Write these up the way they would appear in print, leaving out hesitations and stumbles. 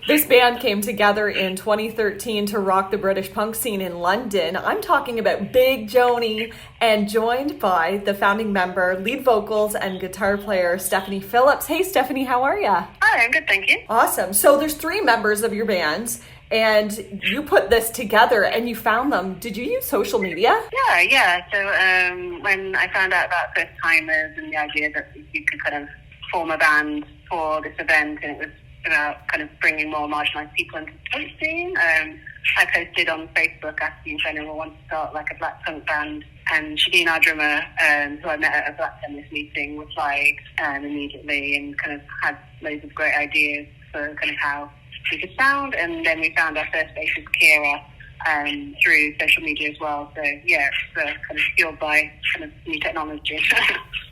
This band came together in 2013 to rock the British punk scene in London. I'm talking about Big Joanie, and joined by the founding member, lead vocals, and guitar player Stephanie Phillips. Hey Stephanie, how are ya? Hi, I'm good, thank you. Awesome. So there's 3 members of your band, and you put this together and you found them. Did you use social media? Yeah. So when I found out about first timers and the idea that you could kind of form a band for this event, and it was about kind of bringing more marginalised people into the punk scene, I posted on Facebook asking if anyone wanted to start like a black punk band, and Chardine, our drummer, who I met at a black feminist meeting, replied immediately and kind of had loads of great ideas for kind of how we could sound. And then we found our first bassist, Kira, through social media as well. So yeah, it's kind of fueled by kind of new technology.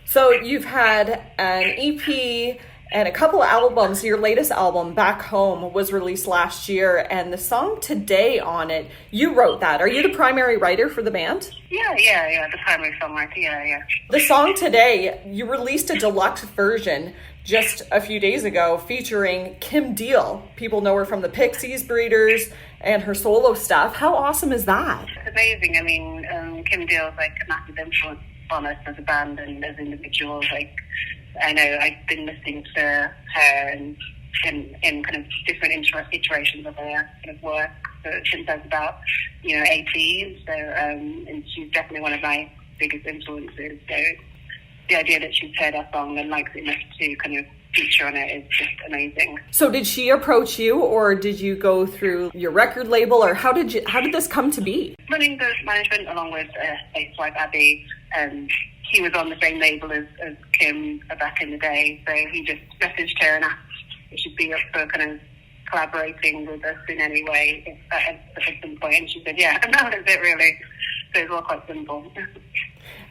So you've had an EP and a couple of albums. Your latest album, Back Home, was released last year, and the song Today on it, you wrote that. Are you the primary writer for the band? Yeah, the primary songwriter, yeah. The song Today, you released a deluxe version just a few days ago featuring Kim Deal. People know her from the Pixies, Breeders, and her solo stuff. How awesome is that? It's amazing. I mean, Kim Deal's like a massive influence on us as a band and as individuals. Like, I know I've been listening to her and in kind of different iterations of her kind of work since I was about 18. So and she's definitely one of my biggest influences. So the idea that she's heard our song and likes it enough to kind of feature on it is just amazing. So did she approach you, or did you go through your record label, or how did this come to be? Running the management along with bass wife Abby, he was on the same label as Kim back in the day, so he just messaged her and asked if she'd be up for kind of collaborating with us in any way at some point, and she said yeah, and that was it really. So it's all quite simple.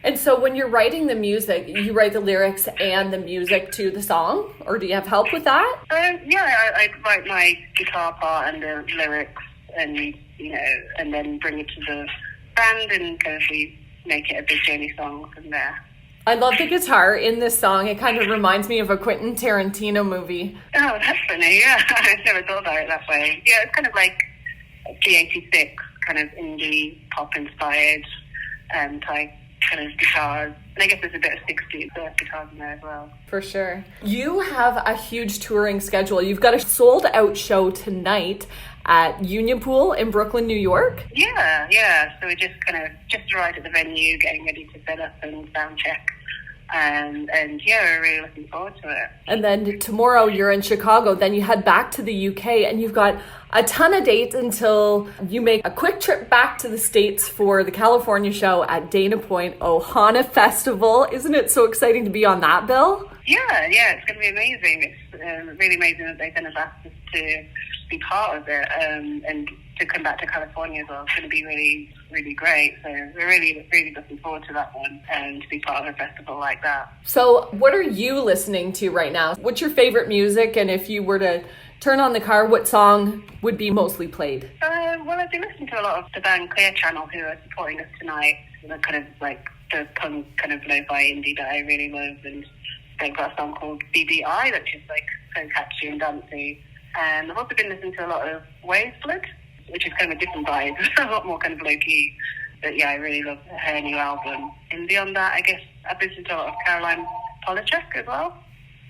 And so when you're writing the music, you write the lyrics and the music to the song, or do you have help with that? I write my guitar part and the lyrics, and and then bring it to the band, and kind of we make it a Big Joanie song from there. I love the guitar in this song. It kind of reminds me of a Quentin Tarantino movie. Oh, that's funny. Yeah, I've never thought about it that way. Yeah, it's kind of like G86, kind of indie pop inspired type kind of guitars. And I guess there's a bit of 60s guitars in there as well. For sure. You have a huge touring schedule. You've got a sold out show tonight at Union Pool in Brooklyn, New York. Yeah. So we just arrived at the venue, getting ready to set up and sound check. And yeah, we're really looking forward to it. And then tomorrow you're in Chicago, then you head back to the UK, and you've got a ton of dates until you make a quick trip back to the States for the California show at Dana Point Ohana Festival. Isn't it so exciting to be on that bill? Yeah, it's going to be amazing. It's really amazing that they kind of asked us to be part of it, and to come back to California as well. It's going to be really, really great. So we're really, really looking forward to that one, and to be part of a festival like that. So what are you listening to right now? What's your favorite music? And if you were to turn on the car, what song would be mostly played? Well, I've been listening to a lot of the band Clear Channel, who are supporting us tonight. They're kind of like the punk kind of lo-fi indie that I really love, and they've got a song called BBI, which is like so catchy and dancey. And I've also been listening to a lot of Wave Blood, which is kind of a different vibe, a lot more kind of low-key. But yeah, I really love her new album. And beyond that, I guess I've listened to a lot of Caroline Polachek as well.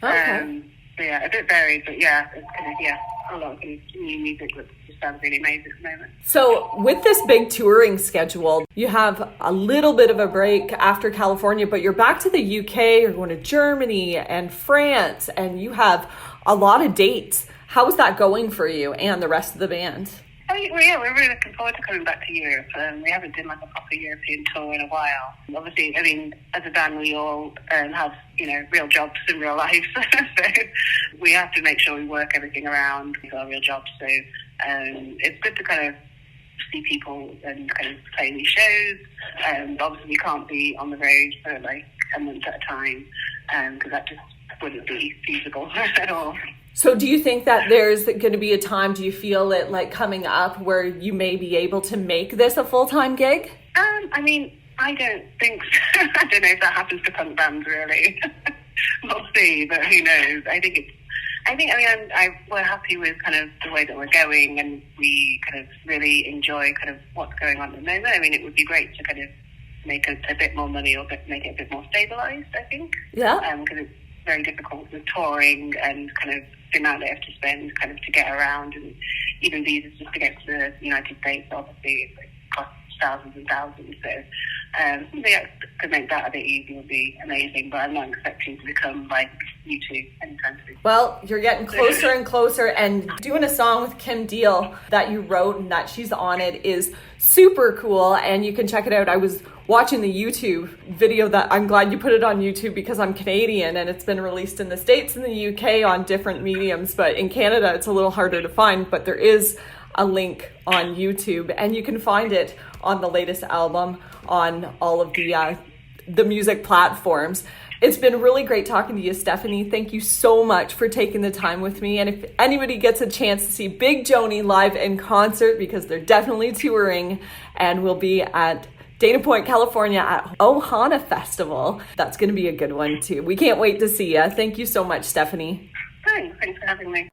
Okay. So yeah, a bit varied, but yeah, it's kind of, a lot of new music that just sounds really amazing at the moment. So with this big touring schedule, you have a little bit of a break after California, but you're back to the UK, you're going to Germany and France, and you have a lot of dates. How is that going for you and the rest of the band? We're really looking forward to coming back to Europe. We haven't done like a proper European tour in a while. Obviously, I mean, as a band, we all have, real jobs in real life. So we have to make sure we work everything around with our real jobs. So it's good to kind of see people and kind of play these shows. Obviously, we can't be on the road for like a month at a time, because that just wouldn't be feasible at all. So do you think that there's going to be a time, do you feel it like coming up where you may be able to make this a full-time gig? I mean, I don't think so. I don't know if that happens to punk bands, really. We'll see, but who knows? I think we're happy with kind of the way that we're going, and we kind of really enjoy kind of what's going on at the moment. I mean, it would be great to kind of make a bit more money or make it a bit more stabilized, I think. Yeah. Because it's very difficult with touring and kind of the amount they have to spend kind of to get around, and even visas just to get to the United States, obviously, it costs thousands and thousands. So something that could make that a bit easier would be amazing, but I'm not expecting to become like U2 anytime soon. Well, you're getting closer and closer, and doing a song with Kim Deal that you wrote and that she's on it is super cool, and you can check it out. I was watching the YouTube video that I'm glad you put it on YouTube because I'm Canadian and it's been released in the States and the UK on different mediums, but in Canada it's a little harder to find, but there is a link on YouTube and you can find it on the latest album on all of the music platforms. It's been really great talking to you, Stephanie. Thank you so much for taking the time with me. And if anybody gets a chance to see Big Joanie live in concert, because they're definitely touring and will be at Dana Point, California at Ohana Festival, that's going to be a good one too. We can't wait to see you. Thank you so much, Stephanie. Thanks for having me.